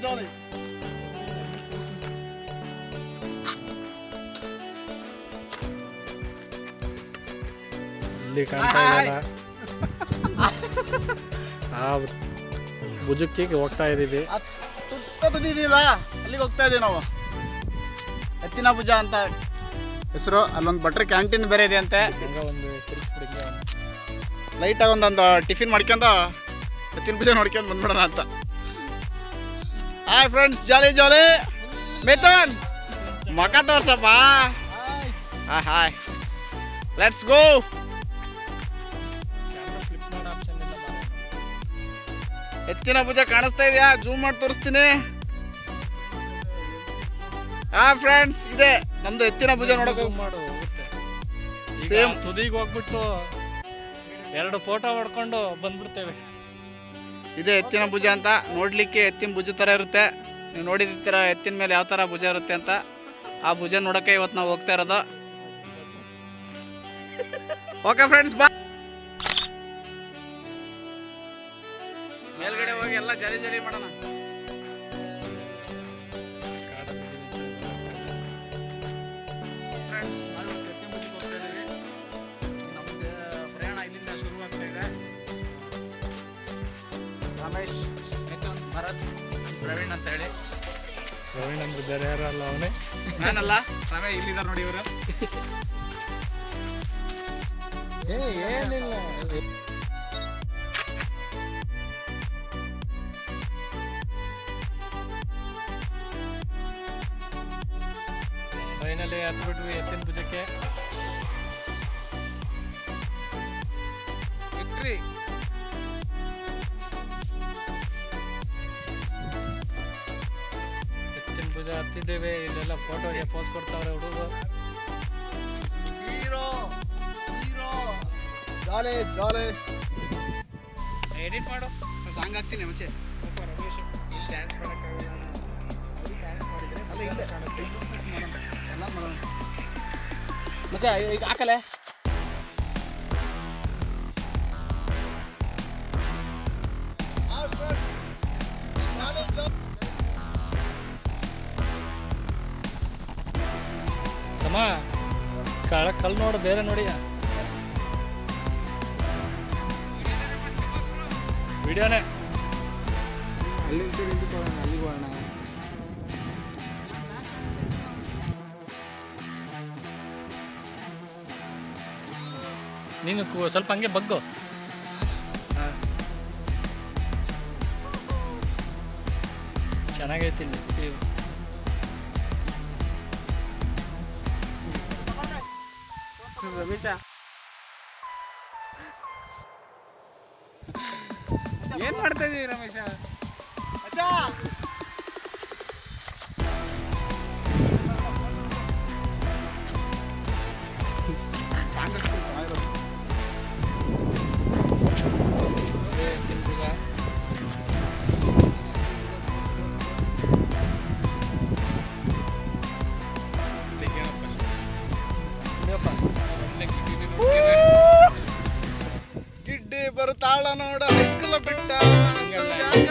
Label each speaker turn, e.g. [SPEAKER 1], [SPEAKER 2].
[SPEAKER 1] ಜಾಲಿ
[SPEAKER 2] ಇಲ್ಲಿ ಕಾಣ್ತಾ ಇಲ್ಲ ಆ ಭುಜಕ್ಕೆ ಹೋಗ್ತಾ ಇದೀವಿ.
[SPEAKER 1] ತುದಿದಿಲ್ಲ ಅಲ್ಲಿಗೆ ಹೋಗ್ತಾ ಇದೀವಿ ನಾವು. ಎತ್ತಿನ ಭುಜ ಅಂತ ಹೆಸರು. ಅಲ್ಲೊಂದು ಬಟ್ರೆ ಕ್ಯಾಂಟೀನ್ ಬೇರೆ ಇದೆ ಅಂತೆ. ಲೈಟಾಗಿ ಒಂದೊಂದು ಟಿಫಿನ್ ಮಾಡ್ಕೊಂಡು ಎತ್ತಿನ ಭುಜ ನೋಡ್ಕೊಂಡು ಬಂದ್ಬಿಡೋಣ ಅಂತ. Hi friends, jolly jolly. Mithun ಮಕ ತೋರ್ಸಪ್ಪ. Hi hi, let's go. ಎತ್ತಿನ ಭುಜ ಕಾಣಿಸ್ತಾ ಇದೆಯಾ? ಜೂಮ್ ಮಾಡಿ ತೋರಿಸ್ತೀನಿ. ಹಾ ಫ್ರೆಂಡ್ಸ್, ಇದೆ ನಮ್ದು ಎತ್ತಿನ ಭುಜ ನೋಡಕ್
[SPEAKER 2] ಮಾಡು.
[SPEAKER 1] ಸೇಮ್
[SPEAKER 2] ತುದಿಗೆ ಹೋಗ್ಬಿಟ್ಟು 2 ಫೋಟೋ ಹೊಡ್ಕೊಂಡು ಬಂದ್ಬಿಡ್ತೇವೆ.
[SPEAKER 1] ಇದೆ ಎತ್ತಿನ ಭುಜ ಅಂತ. ನೋಡ್ಲಿಕ್ಕೆ ಎತ್ತಿನ ಭುಜ ತರ ಇರುತ್ತೆ. ನೀವು ನೋಡಿದಿರ ಎತ್ತಿನ ಮೇಲೆ ಯಾವ ತರ ಭುಜ ಇರುತ್ತೆ ಅಂತ. ಆ ಭುಜ ನೋಡಕ್ಕೆ ಇವತ್ತು ನಾವು ಹೋಗ್ತಾ ಇರೋದು. ಓಕೆ ಫ್ರೆಂಡ್ಸ್, ಬಾ. ಮೇಲ್ಗಡೆ ಹೋಗಿ ಎಲ್ಲ ಜರಿ ಜರಿ ಮಾಡೋಣ. ಫ್ರೆಂಡ್ಸ್, ನಾವು ಎತ್ತಿನ ಭುಜಕ್ಕೆ ಹೋಗ್ತಾ ಇದ್ದೀವಿ. ನಮ್ದು ಪ್ರಯಾಣ ಇಲ್ಲಿಂದ ಶುರುವಾಗ್ತಾ ಇದೆ. ರಮೇಶ್, ಮಿಥುನ್, ಭರತ್, ಪ್ರವೀಣ್ ಅಂತ ಹೇಳಿ.
[SPEAKER 2] ಪ್ರವೀಣ್ ಅಂದ್ರೆ ಬೇರೆ ಯಾರು ಅಲ್ಲ, ಅವನೇ.
[SPEAKER 1] ನಾನಲ್ಲ, ರಮೇಶ್ ಇಲ್ಲಿದ್ದಾರೆ ನೋಡಿ ಇವರು.
[SPEAKER 2] ಏನಿಲ್ಲ, ಫೈನಲಿ ಹತ್ಬಿಟ್ವಿ ಎತ್ತಿನ ಭುಜಕ್ಕೆ.
[SPEAKER 1] ವಿಕ್ಟ್ರಿ.
[SPEAKER 2] ಎತ್ತಿನ ಭುಜ ಹತ್ತಿದ್ದೇವೆ. ಇಲ್ಲೆಲ್ಲ ಫೋಟೋಗೆ ಪೋಸ್ ಕೊಡ್ತಾವ್ರೆ ಹುಡುಗರು.
[SPEAKER 1] Hero hero. ಜಾಲೆ ಜಾಲೆ.
[SPEAKER 2] ಎಡಿಟ್ ಮಾಡು,
[SPEAKER 1] ಸಾಂಗ್ ಹಾಕ್ತೀನಿ ಮುಂಚೆ.
[SPEAKER 2] ರಮೇಶ್ ಇಲ್ಲಿ ಡ್ಯಾನ್ಸ್ ಮಾಡೋಕ್ಕಾಗಲ್ಲ.
[SPEAKER 1] ಅಲ್ಲ ಇಲ್ಲ ಎಲ್ಲ ಮಾಡೋಣ ಮಚ್ಚ. ಈಗ ಹಾಕಲೆ.
[SPEAKER 2] ತಮ್ಮ ಕಲ್ಲು ನೋಡು, ಬೇರೆ ನೋಡಿ. ವಿಡಿಯೋನೇ
[SPEAKER 1] ಅಲ್ಲಿಗೆ ಹೋಗೋಣ.
[SPEAKER 2] ನೀನು ಸ್ವಲ್ಪ ಹಂಗೆ ಬಗ್ಗು. ಚೆನ್ನಾಗೈತಿ ಇಲ್ಲಿ.
[SPEAKER 1] ರಮೇಶ
[SPEAKER 2] ಏನ್ ಮಾಡ್ತಾ ಇದೀವಿ ರಮೇಶ?
[SPEAKER 1] ಅಚ್ಚಾ ಸಾಂಗ್ ಚೆನ್ನಾಗಿರೋದು.
[SPEAKER 2] ಎತ್ತಿನ ಭುಜ
[SPEAKER 1] ಗಿಡ್ಡಿ ಬರುತ್ತಾಳ ನೋಡ ಹೈಸ್ಕೂಲ್ ಬಿಟ್ಟ ಸಂಧ್ಯಾಗ